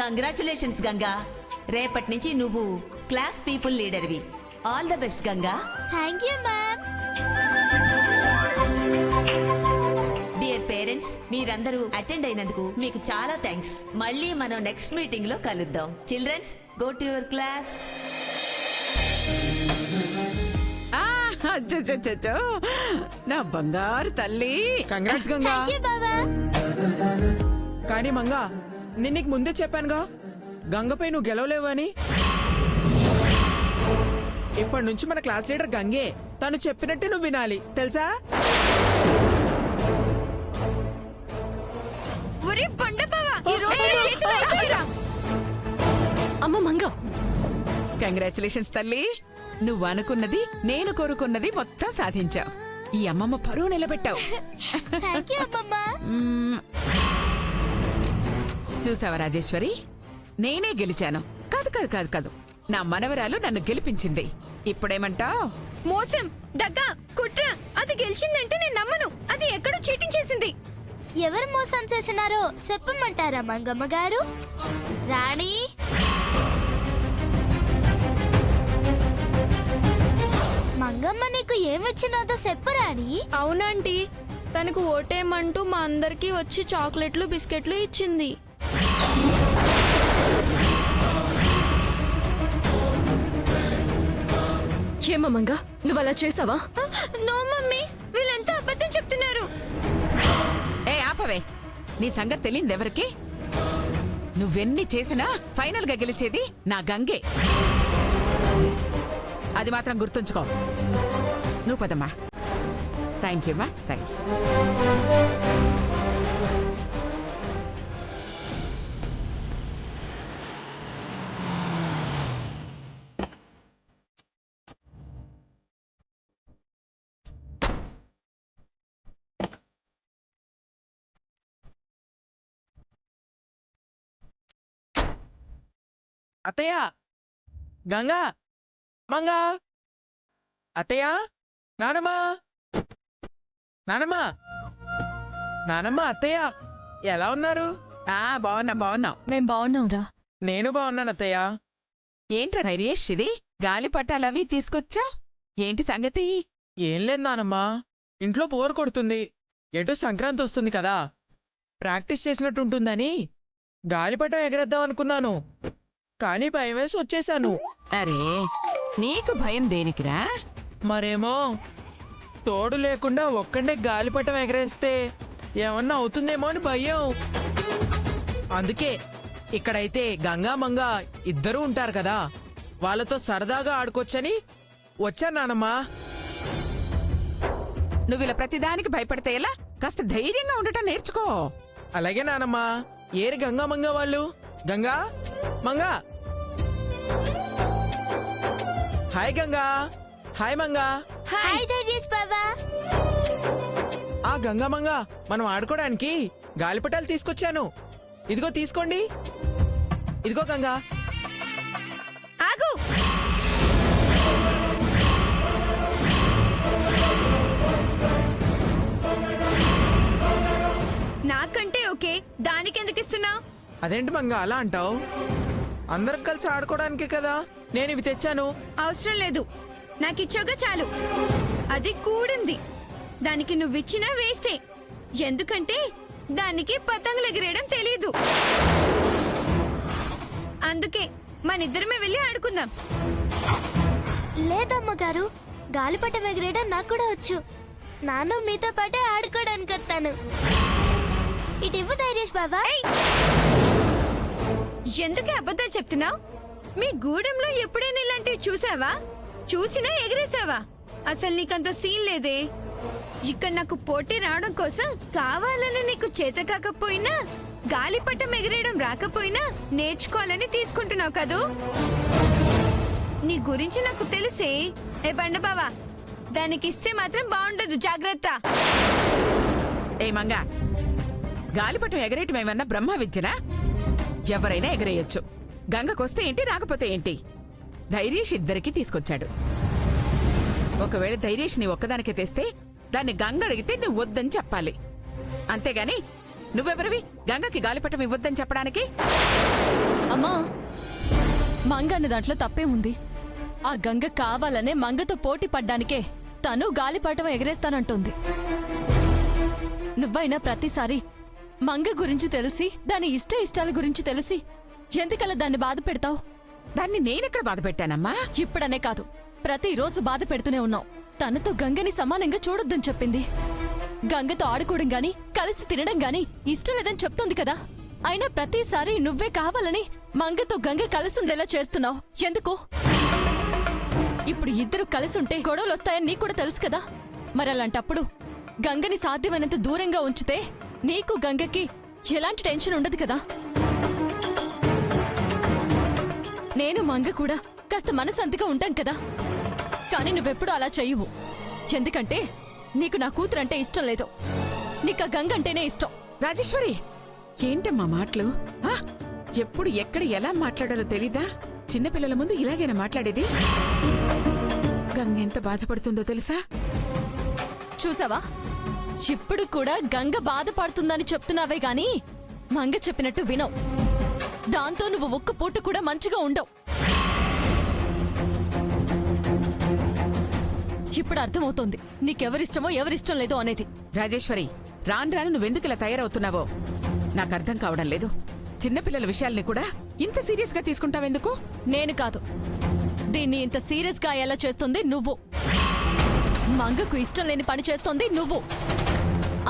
Congratulations Ganga. రేపటి నుంచి నువ్వు క్లాస్ పీపుల్ లీడర్వి. All the best Ganga. Thank you ma'am. Dear parents, మీరందరూ అటెండ్ అయినందుకు మీకు చాలా థ్యాంక్స్. మళ్ళీ మనం నెక్స్ట్ మీటింగ్ లో కలుద్దాం. Childrens, go to your class. నా బంగారు తల్లి. కంగ్రాట్స్ గంగా. థ్యాంక్ యూ బాబా. కానీ మంగా, నేను నీకు ముందే చెప్పానుగా గంగపై నువ్వు గెలవలేవని. ఇప్పటి నుంచి మన క్లాస్ లీడర్ గంగే. తను చెప్పినట్టే నువ్వు వినాలి, తెలుసా? అమ్మ మంగ, కంగ్రాచులేషన్స్ తల్లి. నువ్వు అనుకున్నది, నేను కోరుకున్నది మొత్తం సాధించావు. ఈ అమ్మమ్మ పరువు నిలబెట్టావు. థ్యాంక్ యూ అమ్మమ్మ. చూసావా రాజేశ్వరి, నేనే గెలిచాను. కాదు కాదు కాదు కాదు, నా మనవరాలు నన్ను గెలిపించింది. ఇప్పుడేమంటావు? మోసం, దగ్గ, కుట్ర. అది గెలిచిందంటే నేను నమ్మను. అది ఎక్కడో చీటింగ్ చేసింది. ఎవరు మోసం చేసినారో చెప్పమంటారా మంగమ్మ గారు? రాణి, మంగమ్మ నీకు ఏమొచ్చినాదో చెప్పు రాణి. అవునంటీ, తనకు ఓటేయమంటూ మా అందరికీ వచ్చి చాక్లెట్లు బిస్కెట్లు ఇచ్చింది. ఏమమ్మంగా, నువ్వు అలా చేసావా? నో మమ్మీ, వీళ్ళంతా అబద్ధం చెప్తున్నారు. ఏ ఆపవే, నీ సంగతి తెలియదు ఎవరికి? నువ్వెన్ని చేసినా ఫైనల్ గా గెలిచేది నా గంగే. అది మాత్రం గుర్తుంచుకో. నువ్వు పదమ్మా. థ్యాంక్ యూ మా, థ్యాంక్ యూ. అత్తయ్య, గంగా, మంగా, అత్తయ్య, నానమ్మ, నానమ్మ, నానమ్మ, అత్తయ్య, ఎలా ఉన్నారు? బాగున్నాం. మేం బాగున్నాం రా. నేను బాగున్నాను అత్తయ్య. ఏంట్రా నైరేష్, ఇది గాలిపటాలవి తీసుకొచ్చా? ఏంటి సంగతి? ఏం లేదు నానమ్మ, ఇంట్లో బోర్ కొడుతుంది. ఎటో సంక్రాంతి వస్తుంది కదా, ప్రాక్టీస్ చేసినట్టుంటుందని గాలిపటం ఎగరేద్దాం అనుకున్నాను. కానీ భయం వేసి వచ్చేసాను. అరే, నీకు భయం దేనికిరా? మరేమో తోడు లేకుండా ఒక్కడే గాలిపటం ఎగరేస్తే ఏమన్నా అవుతుందేమో అని భయం. అందుకే ఇక్కడైతే గంగా మంగా ఇద్దరూ ఉంటారు కదా, వాళ్ళతో సరదాగా ఆడుకోవచ్చని వచ్చా నానమ్మా. నువ్విలా ప్రతిదానికి భయపడితే ఎలా? కాస్త ధైర్యంగా ఉండటం నేర్చుకో. అలాగే నానమ్మా. ఏరి గంగా మంగా వాళ్ళు? Ganga Manga, hi Ganga. Hi Manga. Hi Dhairyesh Baba. ఆ గంగా మంగా, మనం ఆడుకోవడానికి గాలిపటాలు తీసుకొచ్చాను. ఇదిగో తీసుకోండి. ఇదిగో గంగా. ఆగు. నాకంటే ఓకే, దానికెందుకు ఇస్తున్నావు? అదేంటి మంగా అలా అంటావు? అందరం కలిసి ఆడుకోవడానికే కదా నేను ఇవి తెచ్చాను. అవసరం లేదు, నాకిచ్చాగా చాలు. అది కూడింది, దానికి నువ్విచ్చినా వేస్టే. ఎందుకంటే దానికి పతంగులు ఎగిరేయడం తెలీదు. అందుకే మనిద్దరమే వెళ్ళి ఆడుకుందాం. లేదమ్మ గారు, గాలిపటం ఎగరేయడం నాకు కూడా వచ్చు. నాన్న మీతో పాటే ఆడుకోవడానికి వస్తాను. ఇటివ్వు ధైర్యేష్ బాబా. ఎందుకే అబద్ధాలు చెప్తున్నావు? మీ గూడెంలో ఎప్పుడైనా ఇలాంటివి చూసావా? చూసినా ఎగిరేసావా? అసలు నీకంత సీన్ లేదే. ఇక్కడ నాకు పోటీ రావడం కోసం కావాలని నీకు చేత కాకపోయినా, గాలిపటం ఎగిరేయడం రాకపోయినా నేర్చుకోవాలని తీసుకుంటున్నావు కదూ? నీ గురించి నాకు తెలిసే. ఏ బండబావా, దానికిస్తే మాత్రం బాగుండదు, జాగ్రత్త. ఏ మంగా, గాలిపటం ఎగరేయటం ఏమన్నా బ్రహ్మ విద్యనా? ఎవరైనా ఎగరేయొచ్చు. గంగకొస్తే ఏంటి, రాకపోతే ఏంటి? ధైర్యేష్ ఇద్దరికి తీసుకొచ్చాడు. ఒకవేళ ధైర్యేష్ నీ ఒక్కదానికే తెస్తే దాన్ని గంగ అడిగితే నువ్వు వద్దని చెప్పాలి. అంతేగాని నువ్వెవరివి గంగకి గాలిపటం ఇవ్వద్దని చెప్పడానికి? మంగ అన్న దాంట్లో తప్పే ఉంది. ఆ గంగ కావాలనే మంగతో పోటీ పడ్డానికే తను గాలిపటం ఎగరేస్తానంటుంది. నువ్వైనా ప్రతిసారి మంగ గురించి తెలిసి దాని ఇష్టాల గురించి తెలిసి ఎందుకలా దాన్ని బాధ పెడతావు? దాన్ని నేనెక్కడ బాధ పెట్టానమ్మా? ఇప్పుడనే కాదు, ప్రతిరోజు బాధ పెడుతూనే ఉన్నావు. తనతో గంగని సమానంగా చూడొద్దని చెప్పింది. గంగతో ఆడుకోవడం గాని కలిసి తినడం గాని ఇష్టం లేదని చెప్తోంది కదా. అయినా ప్రతిసారి నువ్వే కావాలని మంగతో గంగ కలిసి ఉండేలా చేస్తున్నావు. ఎందుకు? ఇప్పుడు ఇద్దరు కలిసుంటే గొడవలు వస్తాయని నీకు కూడా తెలుసు కదా. మరలాంటప్పుడు గంగని సాధ్యమైనంత దూరంగా ఉంచితే నీకు గంగకి ఎలాంటి టెన్షన్ ఉండదు కదా. నేను మంగ కూడా కాస్త మనసంతగా ఉంటాం కదా. కానీ నువ్వెప్పుడు అలా చెయ్యవు. ఎందుకంటే నీకు నా కూతురంటే ఇష్టం లేదు. నీకు ఆ గంగ అంటేనే ఇష్టం. రాజేశ్వరి, ఏంటమ్మా మాటలు? ఆ? ఎప్పుడు ఎక్కడ ఎలా మాట్లాడాలో తెలీదా? చిన్నపిల్లల ముందు ఇలాగైనా మాట్లాడేది? గంగ ఎంత బాధపడుతుందో తెలుసా? చూసావా, ఇప్పుడు కూడా గంగ బాధపడుతుందని చెప్తున్నావే గాని మంగ చెప్పినట్టు వినవు. దాంతో నువ్వు ఒక్క పూట కూడా మంచిగా ఉండవు. ఇప్పుడు అర్థమవుతోంది నీకెవరిష్టమో ఎవరిష్టం లేదో అనేది. రాజేశ్వరి, రాను రాను నువ్వెందుకు ఇలా తయారవుతున్నావో నాకు అర్థం కావడం లేదు. చిన్నపిల్లల విషయాల్ని కూడా ఇంత సీరియస్ గా తీసుకుంటావెందుకు? నేను కాదు, దీన్ని ఇంత సీరియస్ గా ఎలా చేస్తుంది నువ్వు. మంగకు ఇష్టం లేని పని చేస్తోంది నువ్వు.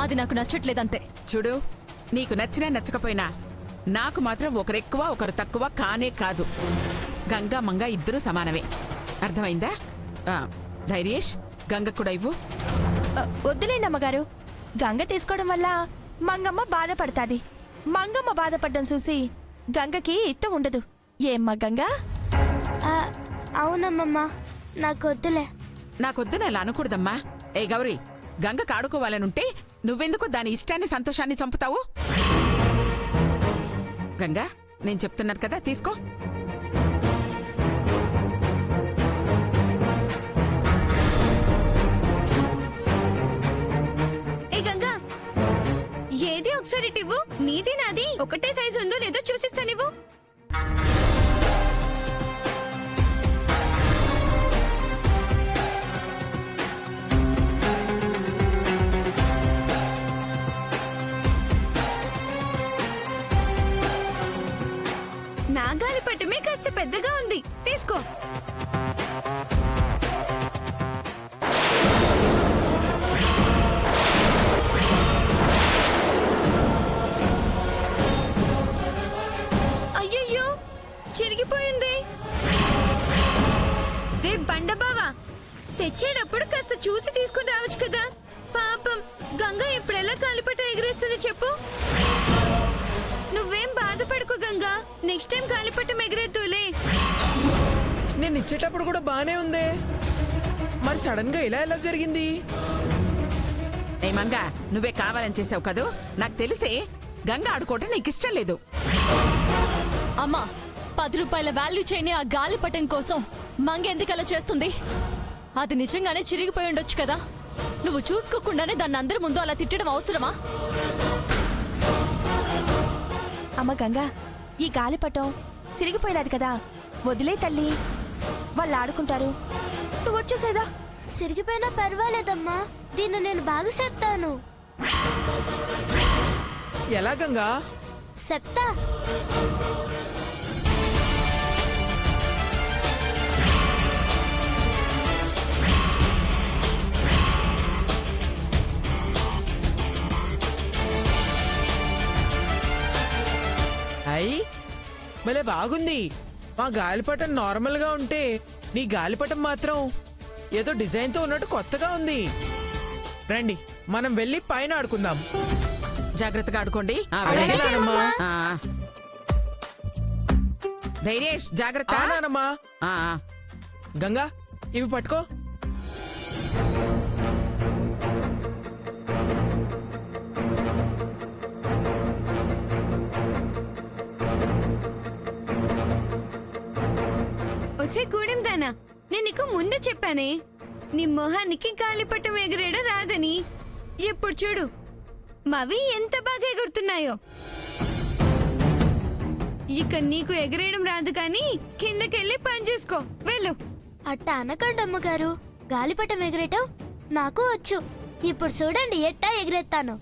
అది నాకు నచ్చట్లేదంతే. చూడు, నీకు నచ్చినా నచ్చకపోయినా నాకు మాత్రం ఒకరెక్కువ ఒకరు తక్కువ కానే కాదు. గంగా మంగ ఇద్దరూ సమానమే. అర్థమైందా? ధైర్యేష్, గంగ కూడా ఇవ్వు. వద్దులేండి అమ్మగారు. గంగ తీసుకోవడం వల్ల మంగమ్మ బాధపడతాది. మంగమ్మ బాధపడ్డం చూసి గంగకి ఇష్టం ఉండదు. ఏమ్మా గంగా? అవునమ్మమ్మ, నాకు వద్దులే. నాకొద్దున అలా అనకూడదమ్మా. ఏ గౌరీ, గంగ కాడుకోవాలనుంటే నువ్వెందుకు దాని ఇష్టాన్ని సంతోషాన్ని చంపుతావు? గంగా, నేను చెప్తున్నాను కదా, తీసుకో. ఏ గంగా, ఏది ఒకసారి ఇవ్వు. నీది నాది ఒకటే సైజు ఉందో లేదో చూసిస్తానివ్వు. నా గాలిపటమే కాస్త పెద్దగా ఉంది, తీసుకో. అయ్యయ్యో, చిరిగిపోయింది. రే బండబావా, తెచ్చేటప్పుడు కాస్త చూసి తీసుకుని రావచ్చు కదా. పాపం గంగ ఎప్పుడెలా గాలిపటం ఎగిరేస్తుందో చెప్పు. నువ్వేం బాధపడుకో గంగా, నెక్స్ట్ టైం గాలిపటం ఎగిరేద్దులే. నేను ఇచ్చేటప్పుడు కూడా బానే ఉందే, మరి సడన్ గా ఇలా ఎలా జరిగింది? ఏ మంగ, నువ్వే కావాలని చేసావు కదూ. నాకు తెలిసే గంగ ఆడుకోవటం నీకు ఇష్టం లేదు. అమ్మా, 10 రూపాయల వాల్యూ చేయని ఆ గాలిపటం కోసం మంగ ఎందుకలా చేస్తుంది? అది నిజంగానే చిరిగిపోయి ఉండొచ్చు కదా. నువ్వు చూసుకోకుండానే దాన్ని అందరి ముందు అలా తిట్టడం అవసరమా? అమ్మ గంగా, ఈ గాలిపటం సిరిగిపోయినది కదా, వదిలే తల్లి. వాళ్ళు ఆడుకుంటారు, నువ్వు వచ్చేసేదా. సిరిగిపోయినా పర్వాలేదమ్మా, దీన్ని నేను బాగా చేస్తాను. ఎలా గంగా? చెప్తా. అయ్యి భలే బాగుంది. మా గాలిపటం నార్మల్ గా ఉంటే నీ గాలిపటం మాత్రం ఏదో డిజైన్ తో ఉన్నట్టు కొత్తగా ఉంది. రండి, మనం వెళ్ళి పైన ఆడుకుందాం. జాగ్రత్తగా ఆడుకోండి. అలాగే నానమ్మా. ధైర్యేష్, జాగ్రత్త. నానమ్మా. ఆ, ఆ. గంగా, ఇవి పట్టుకో. ఒసే గూడెం దానా, నేను నీకు ముందే చెప్పానే నీ మొహానికి గాలిపటం ఎగరేయడం రాదని. ఇప్పుడు చూడు, మవి ఎంత బాగా ఎగురుతున్నాయో. ఇక నీకు ఎగరేయడం రాదు కానీ కిందకెళ్ళి పని చూసుకో వెళ్ళు. అట్ట అనకండి అమ్మగారు. గాలిపటం ఎగరేయటం నాకు వచ్చు. ఇప్పుడు చూడండి ఎట్టా ఎగరేస్తాను.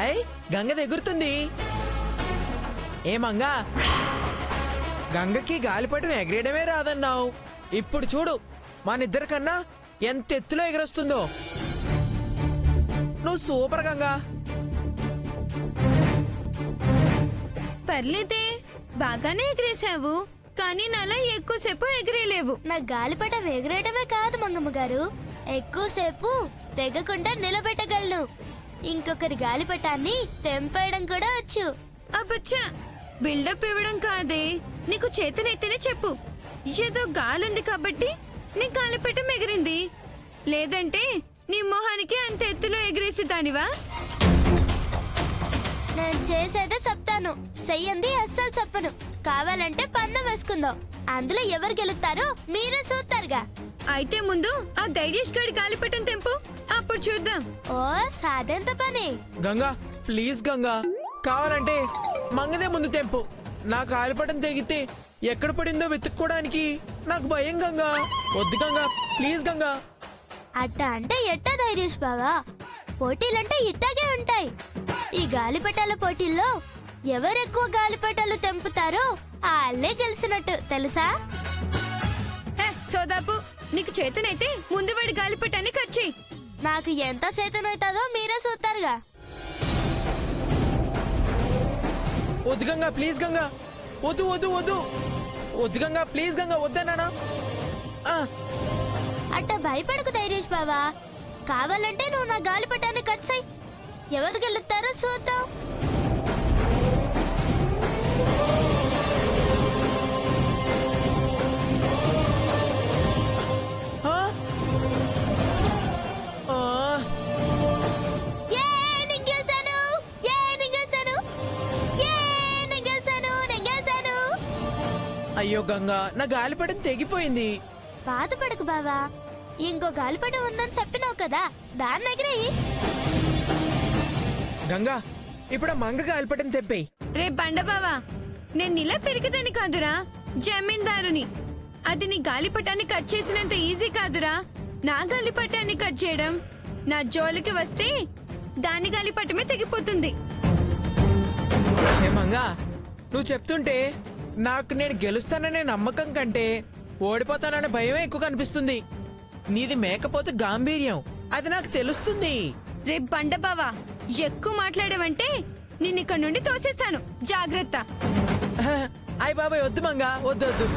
అయ్ గంగ ఎగురుతుంది. ఏ మంగా, గంగకి గాలిపటం ఎగరేయడమే రాదన్నావు. ఇప్పుడు చూడు మనిద్దరికన్నా ఎంత ఎత్తులో ఎగరొస్తుందో. నువ్వు సూపర్ గంగా. పర్లేదే, బాగానే ఎగిరేసావు, కానీ నాలా ఎక్కువసేపు ఎగిరేలేవు. నా గాలిపటం ఎగరేయటమే కాదు మంగమ్మ గారు, ఎక్కువసేపు తెగకుండా నిలబెట్టగలను. ఇంకొకరి గాలిపటాన్ని తెంపేయడం కూడా వచ్చు. అబ్బచ్చా, బిల్డప్ ఇవ్వడం కాదే, నీకు చేతనైతేనే చెప్పు. ఏదో గాలుంది కాబట్టి నీ గాలిపటం ఎగిరింది, లేదంటే నీ మొహానికి అంత ఎత్తులో ఎగిరేసి దానివా? నేను చేసేదే చెప్తాను, చెయ్యంది అస్సలు చెప్పను. కావాలంటే పందెం వేసుకుందాం, అందులో ఎవరు గెలుస్తారో మీరే చూస్తారుగా. అయితే ముందు ఆ ధైర్యష్ గారి గాలిపటం తెంపు, అప్పుడు చూద్దాం. ఓ సాదెంత పని. గంగా ప్లీజ్ గంగా, కావాలంటే మంగదే ముందు తెంపు. నా గాలిపటం తెగితే ఎక్కడ పడిందో వెతుక్కోవడానికి నాకు భయం గంగా. వద్దు గంగా, ప్లీజ్ గంగా. అట్ట అంటే ఎట్టా ధైర్యష్ బావా, పోటీలంటే ఇట్టాగే ఉంటాయి. ఈ గాలిపటాల పోటీల్లో ఎవరు ఎక్కువ గాలిపటాలు తెంపుతారో వాళ్ళే గెలిచినట్టు తెలుసా? హే సోదాపు, నీకు చేతనైతే ముందు వాడి గాలిపటాన్ని కట్ చెయ్యి. నాకు ఎంత చేతనవుతుందో మీరే చూస్తారుగా. వద్దు గంగా, ప్లీజ్ గంగా. వద్దు వద్దు వద్దు వద్దు గంగా, ప్లీజ్ గంగా, వద్దన్నానా? అట్ట భయపడకు ధైర్యష్ బావా, కావాలంటే నువ్వు నా గాలిపటాన్ని కట్ చెయ్యి, ఎవరు గెలుస్తారో చూద్దాం. ఏ, నేను గెలిచాను! ఏ, నేను గెలిచాను! ఏ, నేను గెలిచాను! నేను గెలిచాను! అయ్యో గంగా, నా గాలిపటం తెగిపోయింది. బాధపడకు బావా, ఇంకో గాలిపటం ఉందని చెప్పినావు కదా, దాన్ని ఎగిరేయి. గంగా, ఇప్పుడు ఆ మంగ గాలిపటం తెంపేయి. రే బండబావా, నేను ఇలా పెరిగిదని కాదురా, జమీందారుని. అది నీ గాలిపటాన్ని కట్ చేసినంత ఈజీ కాదురా నా గాలిపటాన్ని కట్ చేయడం. నా జోలికి వస్తే దాని గాలిపటమే తెగిపోతుంది. ఏ మంగా, నువ్వు చెప్తుంటే నాకు నేను గెలుస్తాననే నమ్మకం కంటే ఓడిపోతాననే భయమే ఎక్కువ కనిపిస్తుంది. నీది మేకపోతే గాంభీర్యం, అది నాకు తెలుస్తుంది. రే బండబావా, ఎక్కువ మాట్లాడవంటే నిన్నిక్కడి నుండి తోసేస్తాను, జాగ్రత్త. అయ్య బాబాయ్, వద్దు మంగా, వద్దు వద్దు.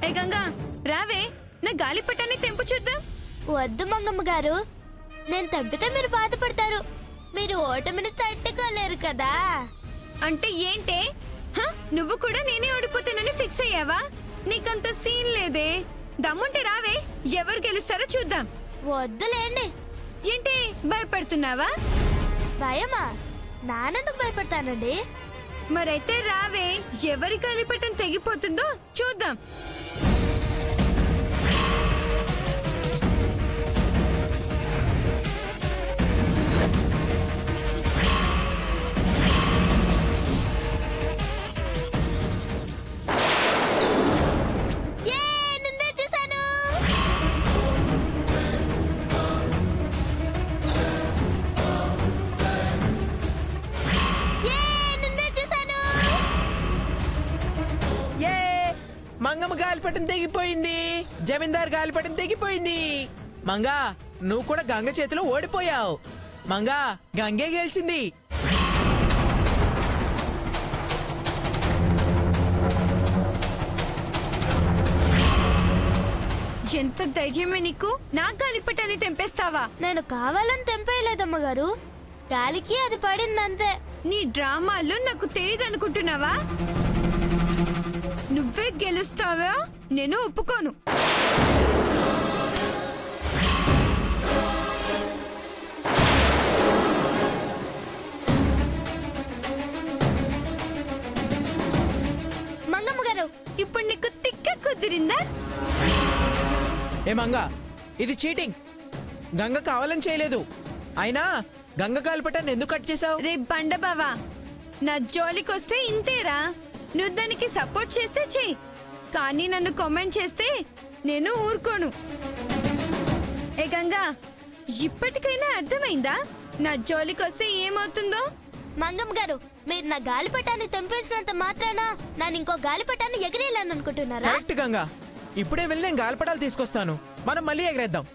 ఏ గంగా, రావే, నా గాలిపటాన్ని తెంపు చూద్దాం. వద్దు మంగమ్మ గారు, నేను తెంపితే మీరు బాధపడతారు. మీరు ఓటమిని తట్టుకోలేరు కదా. అంటే ఏంటే? హ? నువ్వు కూడా నేనే ఓడిపోతానని ఫిక్స్ అయ్యావా? నీకంత సీన్ లేదే. దమ్ముంటే రావే, ఎవరు గెలుస్తారో చూద్దాం. వద్దులేండి. ఏంటి భయపడుతున్నావా? భయమా? నానెందుకు భయపడతానండి? మరైతే రావే, ఎవరి గాలిపటం తెగిపోతుందో చూద్దాం. ఏ, నిన్నే చూశాను! ఏ, నిన్నే చూశాను! ఏ మంగమ్మ గాలిపటం తెగిపోయింది, జమీందార్ గాలిపటం తెగిపోయింది. మంగా, నువ్వు కూడా గంగ చేతిలో ఓడిపోయావు. మంగా, గంగే గెలిచింది. ఎంత ధైర్యమే నీకు? నా గాలిపటాన్ని తెంపేస్తావా? నేను కావాలని తెంపేయలేదమ్మగారు, గాలికి అది పడిందంతే. నీ డ్రామాలు నాకు తెలియదనుకుంటున్నావా? నువ్వే గెలుస్తావా? నేను ఒప్పుకోను. మంగమ్మ గారు, ఇప్పుడు నీకు తిక్క కుదిరిందా? ఏ మంగా, ఇది చీటింగ్. గంగ కావాలని చేయలేదు. అయినా గంగ గాలిపటాన్ని ఎందుకు కట్ చేసావు? రే బండబావా, నా జోలికొస్తే ఇంతేరా. నువ్వు దానికి సపోర్ట్ చేస్తే చెయ్యి, కానీ నన్ను కామెంట్ చేస్తే నేను ఊరుకోను. ఏ గంగా, ఇప్పటికైనా అర్థమైందా నా జోలికొస్తే ఏమవుతుందో? మంగమ్మ గారు, మీరు నా గాలిపటాన్ని తెంపేసినంత మాత్రాన నన్ను ఇంకో గాలిపటాన్ని ఎగిరేయాలని అనుకుంటున్నారా? కరెక్ట్ గంగా. ఇప్పుడే వెళ్ళి నేను గాలిపటాలు తీసుకొస్తాను. మనం మళ్ళీ ఎగరేద్దాం.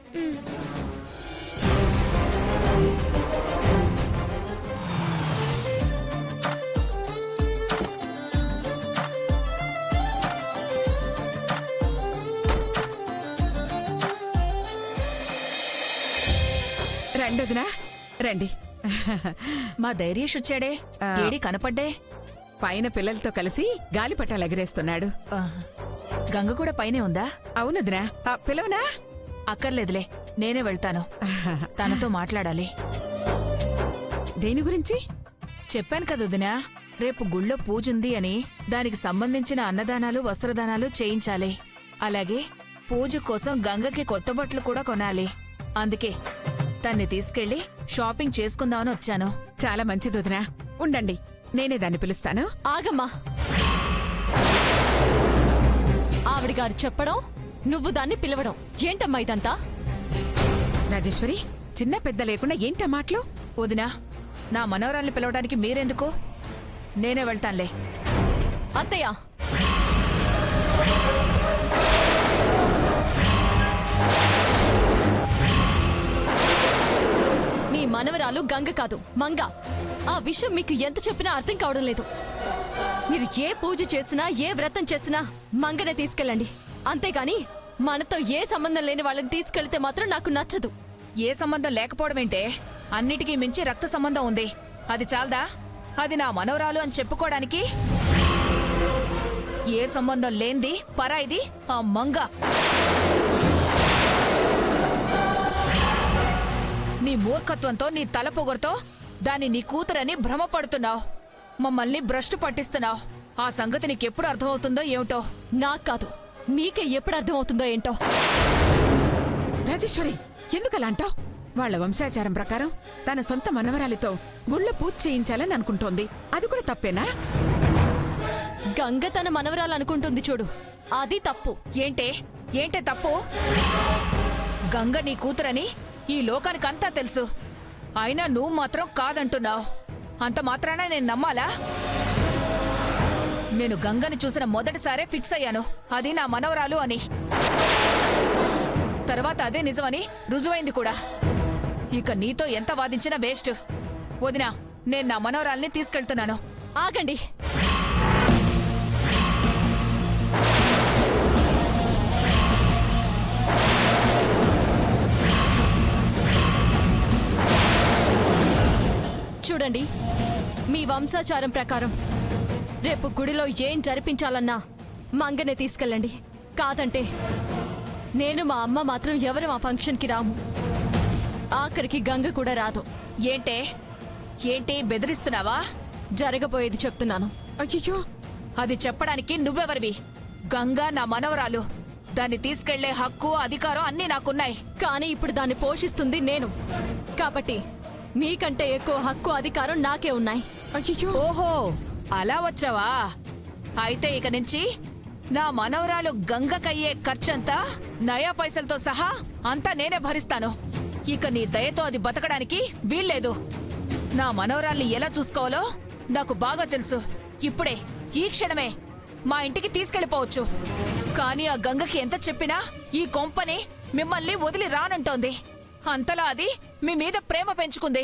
రండి వదినా, రండి. మా ధైర్యేష్ వచ్చాడే, ఏడి కనపడ్డే. పైన పిల్లలతో కలిసి గాలిపటాలు ఎగరేస్తున్నాడు. గంగ కూడా పైనే ఉందా? అవునదినా, పిలవనా? అక్కర్లేదులే, నేనే వెళ్తాను. తనతో మాట్లాడాలి. దేని గురించి? చెప్పాను కదా వదినా, రేపు గుళ్ళో పూజుంది అని. దానికి సంబంధించిన అన్నదానాలు, వస్త్రదానాలు చేయించాలి. అలాగే పూజ కోసం గంగకి కొత్త బట్టలు కూడా కొనాలి. అందుకే తన్ని తీసుకెళ్లి షాపింగ్ చేసుకుందామని వచ్చాను. చాలా మంచిది వదినా. ఉండండి, నేనే దాన్ని పిలుస్తాను. ఆగమ్మా. ఆవిడ గారు చెప్పడం, నువ్వు దాన్ని పిలవడం ఏంటమ్మా ఇదంతా? రాజేశ్వరి, చిన్న పెద్ద లేకుండా ఏంటా మాటలు? వదినా, నా మనవరాల్ని పిలవడానికి మీరెందుకు? నేనే వెళ్తానులే. అత్తయ్య, మీ మనవరాలు గంగ కాదు, మంగ. ఆ విషయం మీకు ఎంత చెప్పినా అర్థం కావడం లేదు. మీరు ఏ పూజ చేసినా, ఏ వ్రతం చేసినా మంగనే తీసుకెళ్ళండి. అంతేగాని మనతో ఏ సంబంధం లేని వాళ్ళని తీసుకెళ్తే మాత్రం నాకు నచ్చదు. ఏ సంబంధం లేకపోవడమేంటే? అన్నిటికీ మించి రక్త సంబంధం ఉంది. అది చాలదా? అది నా మనవరాలు అని చెప్పుకోవడానికి? ఏ సంబంధం లేంది పరాయిది ఆ మంగ. నీ మూర్ఖత్వంతో, నీ తల పొగరుతో దాన్ని నీ కూతురని భ్రమపడుతున్నావు. మమ్మల్ని భ్రష్టు పట్టిస్తున్నావు. ఆ సంగతి నీకెప్పుడు అర్థమవుతుందో ఏమిటో. నాకు కాదు, మీకే ఎప్పుడు అర్థమవుతుందో ఏంటో. రాజేశ్వరి, ఎందుకలా అంటావ్? వాళ్ల వంశాచారం ప్రకారం తన సొంత మనవరాలితో గుళ్ళో పూజ చేయించాలని అనుకుంటోంది. అది కూడా తప్పేనా? గంగ తన మనవరాలు అనుకుంటుంది చూడు, అది తప్పు. ఏంటే తప్పు? గంగ నీ కూతురని ఈ లోకానికంతా తెలుసు. అయినా నువ్వు మాత్రం కాదంటున్నావు. అంత మాత్రాన నేను నమ్మాలా? నేను గంగని చూసిన మొదటిసారే ఫిక్స్ అయ్యాను, అది నా మనవరాలు అని. తర్వాత అదే నిజమని రుజువైంది కూడా. ఇక నీతో ఎంత వాదించినా వేస్ట్. వదినా, నేను నా మనవరాల్ని తీసుకెళ్తున్నాను. ఆగండి. చూడండి, మీ వంశాచారం ప్రకారం రేపు గుడిలో ఏం జరిపించాలన్నా మంగనే తీసుకెళ్ళండి. కాదంటే నేను, మా అమ్మ మాత్రం ఎవరు మా ఫంక్షన్కి రాము. ఆఖరికి గంగ కూడా రాదు. ఏంటి బెదిరిస్తున్నావా? జరగబోయేది చెప్తున్నాను. అయ్యో, అది చెప్పడానికి నువ్వెవరివి? గంగా నా మనవరాలు. దాన్ని తీసుకెళ్లే హక్కు, అధికారం అన్నీ నాకున్నాయి. కానీ ఇప్పుడు దాన్ని పోషిస్తుంది నేను. కాబట్టి మీకంటే ఎక్కువ హక్కు, అధికారం నాకే ఉన్నాయి. అయ్యో, ఓహో, అలా వచ్చావా? అయితే ఇక నుంచి నా మనవరాలు గంగకయ్యే ఖర్చంతా, నయా పైసలతో సహా అంతా నేనే భరిస్తాను. ఇక నీ దయతో అది బతకడానికి వీల్లేదు. నా మనవరాల్ని ఎలా చూసుకోవాలో నాకు బాగా తెలుసు. ఇప్పుడే, ఈ క్షణమే మా ఇంటికి తీసుకెళ్లిపోవచ్చు. కానీ ఆ గంగకి ఎంత చెప్పినా ఈ కొంపని మిమ్మల్ని వదిలి రానంటోంది. అంతలా అది మీ మీద ప్రేమ పెంచుకుంది.